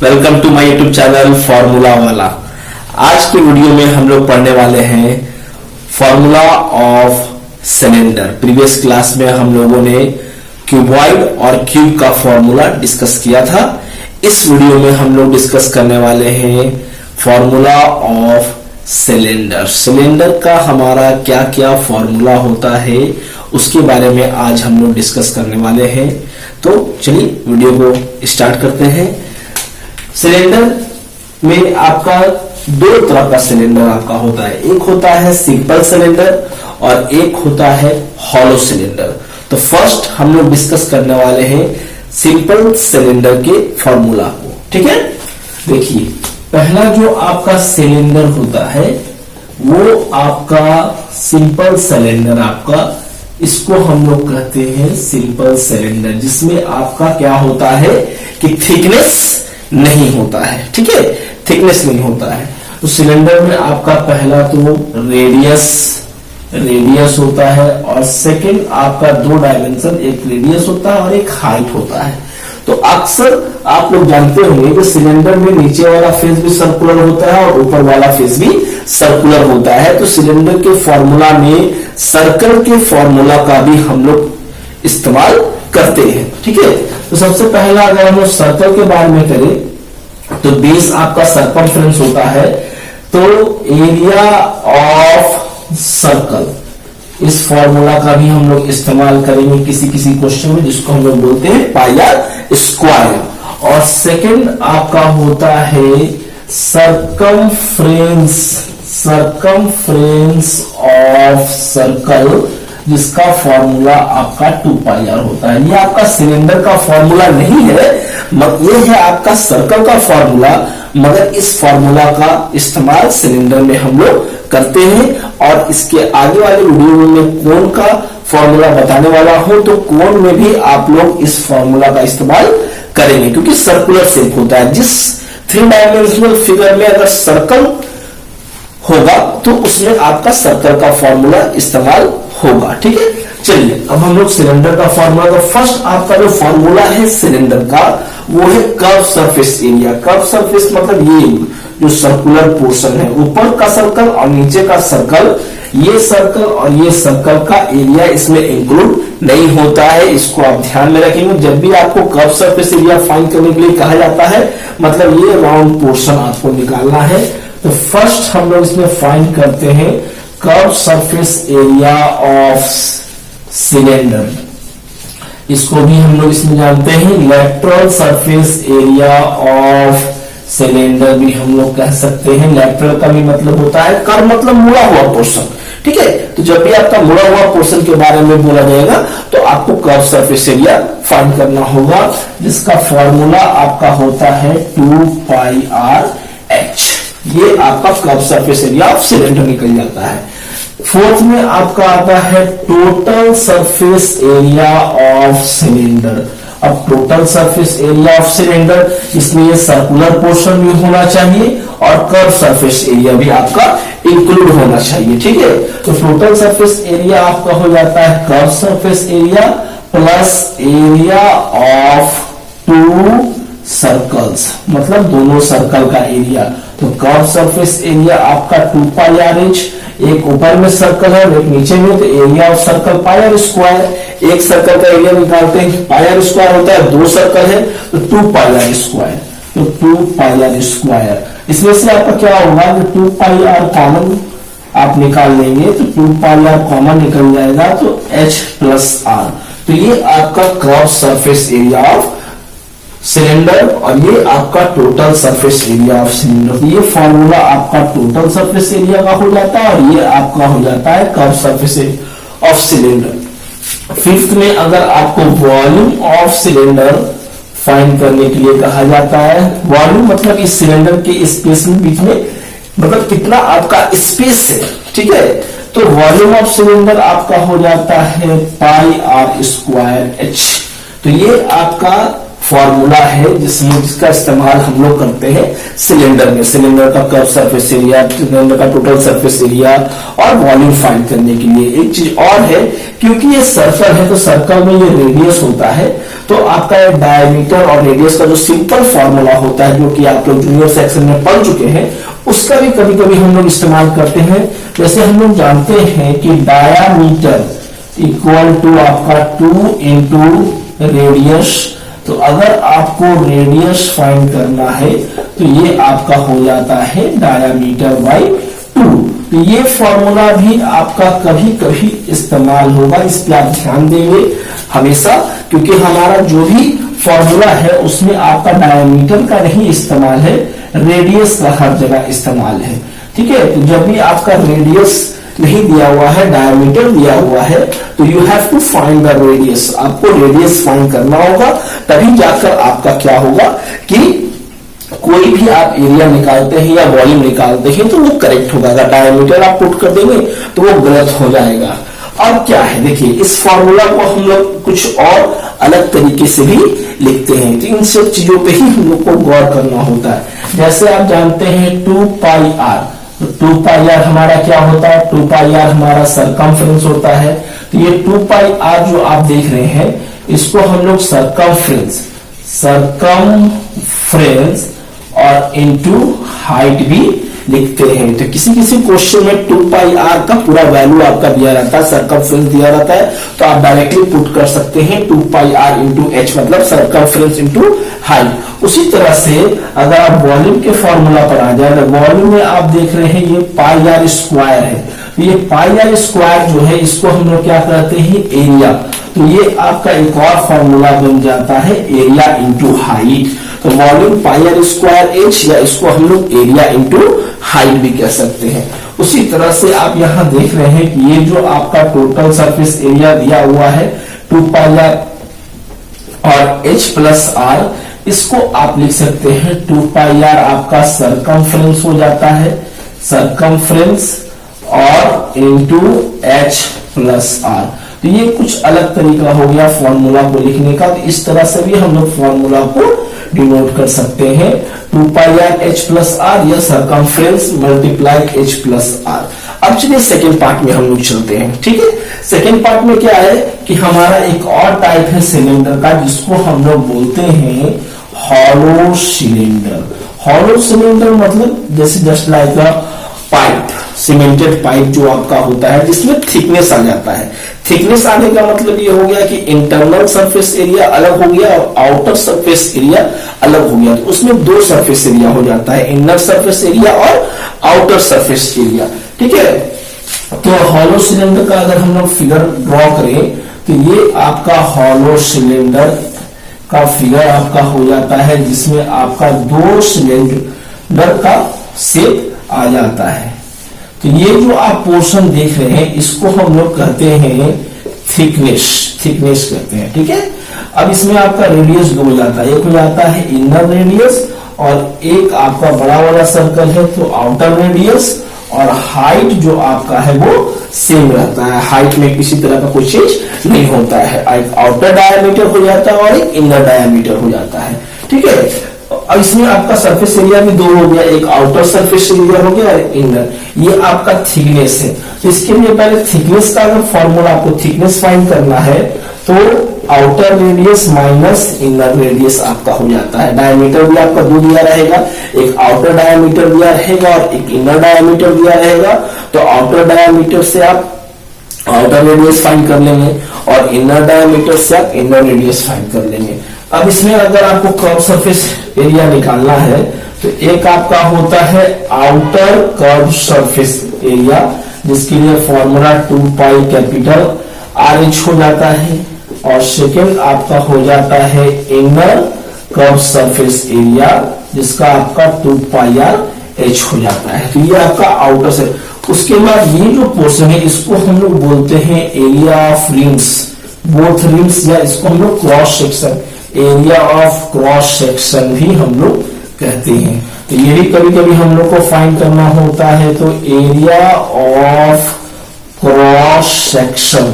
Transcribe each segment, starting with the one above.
Welcome to my YouTube channel formula वाला। आज के वीडियो में हम लोग पढ़ने वाले हैं formula of cylinder. Previous class में हम लोगों ने क्यूबॉइड और क्यूब का फॉर्मूला डिस्कस किया था। इस वीडियो में हम लोग डिस्कस करने वाले हैं फॉर्मूला ऑफ सिलेंडर। सिलेंडर का हमारा क्या क्या फॉर्मूला होता है उसके बारे में आज हम लोग डिस्कस करने वाले हैं। तो चलिए वीडियो को स्टार्ट करते हैं। सिलेंडर में आपका दो तरह का सिलेंडर आपका होता है, एक होता है सिंपल सिलेंडर और एक होता है हॉलो सिलेंडर। तो फर्स्ट हम लोग डिस्कस करने वाले हैं सिंपल सिलेंडर के फॉर्मूला को। ठीक है, देखिए पहला जो आपका सिलेंडर होता है वो आपका सिंपल सिलेंडर, आपका इसको हम लोग कहते हैं सिंपल सिलेंडर, जिसमें आपका क्या होता है कि थिकनेस नहीं होता है। ठीक है, थिकनेस नहीं होता है। तो सिलेंडर में आपका पहला तो रेडियस होता है और सेकंड आपका दो डायमेंशन, एक रेडियस होता है और एक हाइट होता है। तो अक्सर आप लोग जानते होंगे कि सिलेंडर में नीचे वाला फेस भी सर्कुलर होता है और ऊपर वाला फेस भी सर्कुलर होता है। तो सिलेंडर के फॉर्मूला में सर्कल के फॉर्मूला का भी हम लोग इस्तेमाल करते हैं। ठीक है, तो सबसे पहला अगर हम लोग सर्कल के बारे में करें तो बेस आपका सर्कमफ्रेंस होता है, तो एरिया ऑफ सर्कल, इस फॉर्मूला का भी हम लोग इस्तेमाल करेंगे किसी किसी क्वेश्चन में, जिसको हम लोग बोलते हैं पाई आर स्क्वायर। और सेकंड आपका होता है सरकमफ्रेंस ऑफ सर्कल, जिसका फॉर्मूला आपका 2 पाई आर होता है। ये आपका सिलेंडर का फॉर्मूला नहीं है, ये है आपका सर्कल का फॉर्मूला, मगर इस फॉर्मूला का इस्तेमाल सिलेंडर में हम लोग करते हैं। और इसके आगे वाले वीडियो में कोण का फॉर्मूला बताने वाला हूं, तो कोण में भी आप लोग इस फॉर्मूला का इस्तेमाल करेंगे, क्योंकि सर्कुलर शेप होता है। जिस 3 डायमेंशनल फिगर में अगर सर्कल होगा तो उसमें आपका सर्कल का फॉर्मूला इस्तेमाल होगा। ठीक है, चलिए अब हम लोग सिलेंडर का फॉर्मूला, तो फर्स्ट आपका जो फॉर्मूला है सिलेंडर का वो है curve surface area. Curve surface मतलब ये जो सर्कुलर पोर्शन है, ऊपर का सर्कल और नीचे का सर्कल, ये सर्कल और ये सर्कल का एरिया इसमें इंक्लूड नहीं होता है। इसको आप ध्यान में रखेंगे जब भी आपको कर्व सरफेस एरिया फाइंड करने के लिए कहा जाता है, मतलब ये राउंड पोर्शन आपको निकालना है। तो फर्स्ट हम लोग इसमें फाइंड करते हैं curve surface area of cylinder. इसको भी हम लोग इसमें जानते हैं lateral surface area of cylinder भी हम लोग कह सकते हैं। लेटरल का भी मतलब होता है कर्व, मतलब मुड़ा हुआ पोर्शन। ठीक है, तो जब भी आपका मुड़ा हुआ पोर्शन के बारे में बोला जाएगा तो आपको कर्व सरफेस एरिया फाइंड करना होगा, जिसका फॉर्मूला आपका होता है 2 पाई आर एच। ये आपका curve surface area of cylinder निकल जाता है। फोर्थ में आपका आता है total surface area of cylinder. अब total surface area of cylinder, इसमें ये सर्कुलर पोर्शन भी होना चाहिए और कर्व सरफेस एरिया भी आपका इंक्लूड होना चाहिए। ठीक है, तो टोटल सरफेस एरिया आपका हो जाता है curve surface area plus area of 2 circles, मतलब दोनों सर्कल का एरिया। तो कर्व सरफेस एरिया आपका 2 पाई आर एच, एक ऊपर में सर्कल है एक नीचे में, तो area of circle pi r square. एक सर्कल का एरिया निकालते हैं पाई आर स्क्वायर होता है, 2 सर्कल है तो 2 पाई आर स्क्वायर, तो 2 पाई आर स्क्वायर। इसमें से आपका क्या होगा कि 2 पाई आर कॉमन आप निकाल लेंगे, तो 2 पाई आर कॉमन निकल जाएगा, तो H प्लस आर। तो ये आपका curve surface area of cylinder और ये आपका total surface area of cylinder. ये फॉर्मूला आपका टोटल सरफेस एरिया का हो जाता है और ये आपका हो जाता है curve surface of cylinder. Fifth में अगर आपको वॉल्यूम ऑफ सिलेंडर फाइंड करने के लिए कहा जाता है, वॉल्यूम मतलब इस सिलेंडर के स्पेस में बीच में, मतलब कितना आपका स्पेस है। ठीक है, तो वॉल्यूम ऑफ सिलेंडर आपका हो जाता है पाई आर स्क्वायर एच। तो ये आपका फॉर्मूला है जिसका इस्तेमाल हम लोग करते हैं सिलेंडर में। सिलेंडर का कर्व सरफेस एरिया, सिलेंडर का टोटल सरफेस एरिया और वॉल्यूम फाइंड करने के लिए। एक चीज और है, क्योंकि ये सर्कल है तो सर्कल में ये रेडियस होता है, तो आपका डायमीटर और रेडियस का जो सिंपल फॉर्मूला होता है, जो कि आप लोग जूनियर सेक्शन में पढ़ चुके हैं, उसका भी कभी कभी हम लोग इस्तेमाल करते हैं। जैसे हम लोग जानते हैं कि डायामीटर इक्वल टू आपका 2 इंटू रेडियस। तो अगर आपको रेडियस फाइंड करना है तो ये आपका हो जाता है डायामीटर बाई 2। तो ये फॉर्मूला भी आपका कभी कभी इस्तेमाल होगा, इस पर आप ध्यान देंगे हमेशा, क्योंकि हमारा जो भी फॉर्मूला है उसमें आपका डायमीटर का नहीं इस्तेमाल है, रेडियस का हर जगह इस्तेमाल है। ठीक है, तो जब भी आपका रेडियस नहीं दिया हुआ है, डायमीटर दिया हुआ है, तो you have to find the radius. आपको रेडियस फाइंड करना होगा, तभी जाकर आपका क्या होगा कि कोई भी आप एरिया निकालते हैं या वॉल्यूम निकालते हैं तो वो करेक्ट होगा। अगर डायमीटर आप पुट कर देंगे तो वो गलत हो जाएगा। अब क्या है, देखिए इस फॉर्मूला को हम लोग कुछ और अलग तरीके से भी लिखते हैं, तो इन सब चीजों पे ही हम लोग को गौर करना होता है। जैसे आप जानते हैं 2 पाई आर, तो 2 पाई आर हमारा क्या होता है, 2 पाई आर हमारा सरकमफ्रेंस होता है। तो ये 2 पाई आर जो आप देख रहे हैं, इसको हम लोग सरकमफ्रेंस और इनटू हाइट भी लिखते हैं। तो किसी किसी क्वेश्चन में 2 पाई आर का पूरा वैल्यू आपका दिया रहता है, सरकमफ्रेंस दिया रहता है, तो आप डायरेक्टली पुट कर सकते हैं 2 पाई आर इंटू एच, मतलब सरकमफ्रेंस इंटू हाइट। उसी तरह से अगर आप वॉल्यूम के फॉर्मूला पर आ जाए, तो वॉल्यूम में आप देख रहे हैं ये पाई आर स्क्वायर है। तो ये पाई आर स्क्वायर जो है, इसको हम लोग क्या कहते हैं, एरिया। तो ये आपका एक और फॉर्मूला बन जाता है एरिया इंटू हाइट। तो volume pi r square h, या इसको हम लोग एरिया इंटू हाइट भी कह सकते हैं। उसी तरह से आप यहां देख रहे हैं कि ये जो आपका टोटल सरफेस एरिया दिया हुआ है 2 पाई आर और एच प्लस आर, इसको आप लिख सकते हैं 2 पाई आर आपका सरकमफ्रेंस हो जाता है, सरकमफ्रेंस और इंटू एच प्लस आर। तो ये कुछ अलग तरीका हो गया फॉर्मूला को लिखने का। तो इस तरह से भी हम लोग फॉर्मूला को डिनोट कर सकते हैं, 2 pi r h plus r या circumference multiply h plus r. अब चलिए सेकेंड पार्ट में हम लोग चलते हैं। ठीक है, सेकेंड पार्ट में क्या है कि हमारा एक और टाइप है सिलेंडर का, जिसको हम लोग बोलते हैं हॉलो सिलेंडर। हॉलो सिलेंडर मतलब जैसे जस्ट लाइक अ पाइप, सीमेंटेड पाइप जो आपका होता है, जिसमें थिकनेस आ जाता है। थिकनेस आने का मतलब ये हो गया कि इंटरनल सरफेस एरिया अलग हो गया और आउटर सरफेस एरिया अलग हो गया। तो उसमें 2 सरफेस एरिया हो जाता है, इनर सरफेस एरिया और आउटर सरफेस एरिया। ठीक है, तो हॉलो सिलेंडर का अगर हम लोग फिगर ड्रॉ करें, तो ये आपका हॉलो सिलेंडर का फिगर आपका हो जाता है, जिसमें आपका 2 सिलेंडर का शेप आ जाता है। तो ये जो आप पोर्शन देख रहे हैं, इसको हम लोग कहते हैं थिकनेस कहते हैं। ठीक है, अब इसमें आपका रेडियस 2 हो जाता है, एक हो जाता है इनर रेडियस और एक आपका बड़ा वाला सर्कल है तो आउटर रेडियस, और हाइट जो आपका है वो सेम रहता है, हाइट में किसी तरह का कोई चेंज नहीं होता है। एक आउटर डायमीटर हो जाता है और एक इनर डायमीटर हो जाता है। ठीक है, अब इसमें आपका सरफेस एरिया भी 2 हो गया, एक आउटर सरफेस एरिया हो गया और इनर। ये आपका थिकनेस है। तो इसके लिए पहले थिकनेस का अगर फॉर्मूला आपको थिकनेस फाइंड करना है तो outer radius minus inner radius आपका हो जाता है। डायमीटर भी आपका 2 दिया रहेगा, एक आउटर डायमीटर दिया रहेगा और एक इनर डायमीटर दिया रहेगा। तो आउटर डायमीटर से आप आउटर रेडियस फाइंड कर लेंगे और इनर डायमीटर से आप इनर रेडियस फाइंड कर लेंगे। अब इसमें अगर आपको कर्व सरफेस एरिया निकालना है तो एक आपका होता है आउटर कर्व सरफेस एरिया, जिसके लिए formula 2 pi capital R H हो जाता है, और सेकेंड आपका हो जाता है इनर कर्व सरफेस एरिया, जिसका आपका 2 पाई आर एच हो जाता है। तो ये आपका आउटर से। उसके बाद ये जो पोर्शन है, इसको हम लोग बोलते हैं area of RIMS, both RIMS, या इसको हम लोग cross section, area of cross section भी हम लोग कहते हैं। तो ये भी कभी कभी हम लोग को फाइंड करना होता है। तो area of cross section,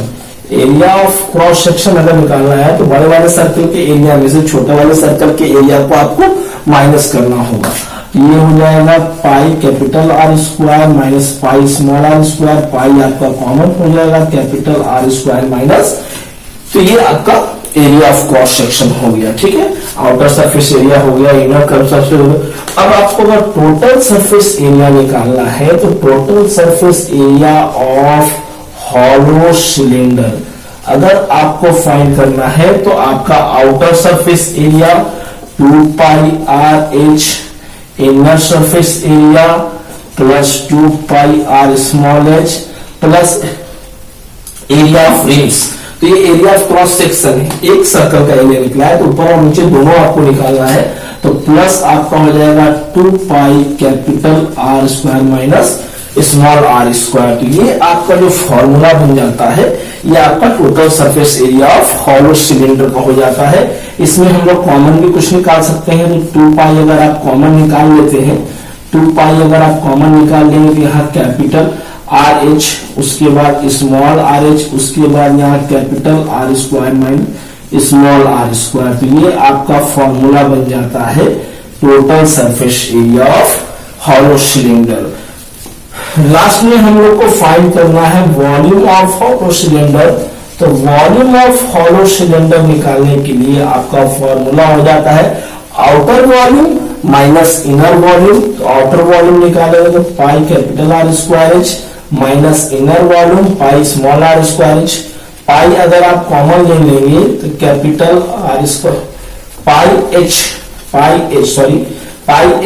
area of cross section अगर निकालना है तो बड़े वाले सर्कल के एरिया में से छोटे वाले सर्कल के एरिया को आपको माइनस करना होगा। ये हो जाएगा pi capital are square minus pi small are square, pi आपका कॉमन हो जाएगा, कैपिटल आर स्क्वायर माइनस। तो ये आपका एरिया ऑफ क्रॉस सेक्शन हो गया, ठीक है, आउटर सरफेस एरिया हो गया, इनर कर्व सरफेस हो गया। अब आपको अगर टोटल सरफेस एरिया निकालना है तो total surface area of hollow cylinder अगर आपको फाइंड करना है तो आपका outer surface area 2 pi r h inner surface area plus 2 pi r small h plus area of rings. तो ये एरिया ऑफ क्रॉस सेक्शन है, एक सर्कल का एरिया निकला है तो ऊपर और नीचे दोनों आपको निकालना है। तो प्लस आपका हो जाएगा 2 pi capital are square minus small are square. तो ये आपका जो फॉर्मूला बन जाता है ये आपका total surface area of hollow cylinder का हो जाता है। इसमें हम लोग कॉमन भी कुछ निकाल सकते हैं, तो 2 पाई अगर आप कॉमन निकाल लेते हैं, 2 पाई अगर आप कॉमन निकाल लेंगे तो यहाँ कैपिटल आर एच, उसके बाद स्मॉल आर एच, उसके बाद यहाँ capital are square minus small are square. तो ये आपका फॉर्मूला बन जाता है total surface area of hollow cylinder. Last में हम लोग को फाइंड करना है वॉल्यूम ऑफ हॉलो सिलेंडर। तो वॉल्यूम ऑफ हॉलो सिलेंडर निकालने के लिए आपका फॉर्मूला हो जाता है outer volume minus inner volume. तो आउटर वॉल्यूम निकालेंगे तो pi capital are square h minus inner volume pi small are square H. Pi अगर आप कॉमन ले लेंगे तो capital are square pi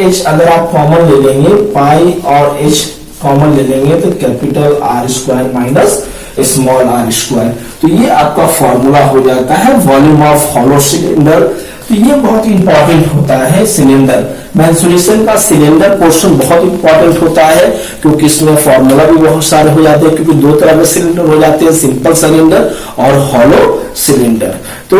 H अगर आप कॉमन ले लेंगे, पाई और एच कॉमन ले लेंगे तो capital are square minus small are square. तो ये आपका फॉर्मूला हो जाता है वॉल्यूम ऑफ हॉलो सिलेंडर। तो ये बहुत इंपॉर्टेंट होता है सिलेंडर मेंसुरेशन का। सिलेंडर पोर्शन बहुत इंपॉर्टेंट होता है क्योंकि इसमें फॉर्मूला भी बहुत सारे हो जाते हैं, क्योंकि 2 तरह के सिलेंडर हो जाते हैं, सिंपल सिलेंडर और हॉलो सिलेंडर। तो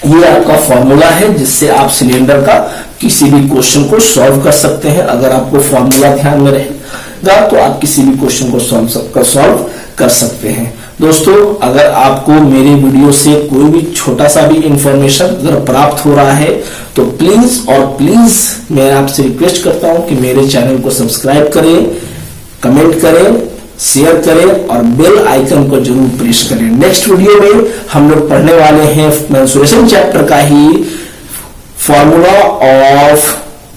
ये आपका फॉर्मूला है जिससे आप सिलेंडर का किसी भी क्वेश्चन को सॉल्व कर सकते हैं। अगर आपको फॉर्मूला ध्यान में रहेगा तो आप किसी भी क्वेश्चन को सॉल्व कर सकते हैं। दोस्तों, अगर आपको मेरे वीडियो से कोई भी छोटा सा भी इंफॉर्मेशन अगर प्राप्त हो रहा है तो प्लीज मैं आपसे रिक्वेस्ट करता हूं कि मेरे चैनल को सब्सक्राइब करें, कमेंट करें, शेयर करें और बेल आइकन को जरूर प्रेस करें। नेक्स्ट वीडियो में हम लोग पढ़ने वाले हैं मेंसुरेशन चैप्टर का ही फॉर्मूला ऑफ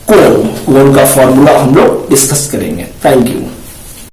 कोण का फॉर्मूला हम लोग डिस्कस करेंगे। Thank you.